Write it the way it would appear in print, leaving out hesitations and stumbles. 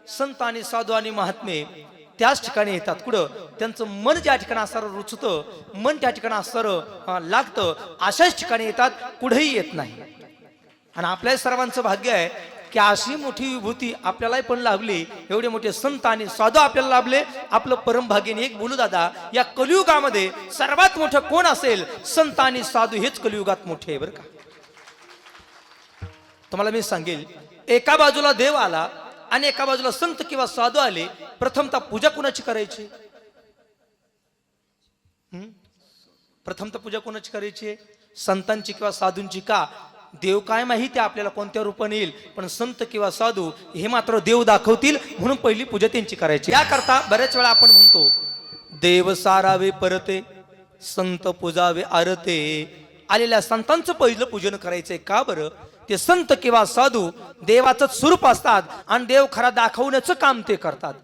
संत आणि साधू आणि महात्मे त्याच ठिकाणी येतात कुठं त्यांचं मन ज्या ठिकाणी असणारं रुचतं, मन त्या ठिकाणी असणारं लागतं, अशाच ठिकाणी येतात, कुठेही येत नाही. आणि आपल्या सर्वांचं भाग्य आहे की अशी मोठी विभूती आपल्यालाही पण लाभली, एवढे मोठे संत आणि साधू आपल्याला लाभले. आपलं परम भाग्याने एक बोलू दादा, या कलियुगामध्ये सर्वात मोठं कोण असेल? संत आणि साधू हेच कलियुगात मोठे आहे बरं का. तुम्हाला मी सांगेल, एका बाजूला देव आला आणि एका बाजूला संत किंवा साधू आले. प्रथमतः पूजा कुणाची करायची? प्रथमतः पूजा कोणाची करायची? संतांची किंवा साधूंची का? देव काय माहिती आपल्याला कोणत्या रूपाने येईल, पण संत किंवा साधू हे मात्र देव दाखवतील, म्हणून पहिली पूजा त्यांची करायची. याकरता बऱ्याच वेळा आपण म्हणतो, देव सारावे परते, संत पूजावे आरते. आलेल्या संतांचं पहिलं पूजन करायचंय. का बरं? ते संत किंवा साधू देवाचं स्वरूप असतात आणि देव खरा दाखवण्याचं काम ते करतात.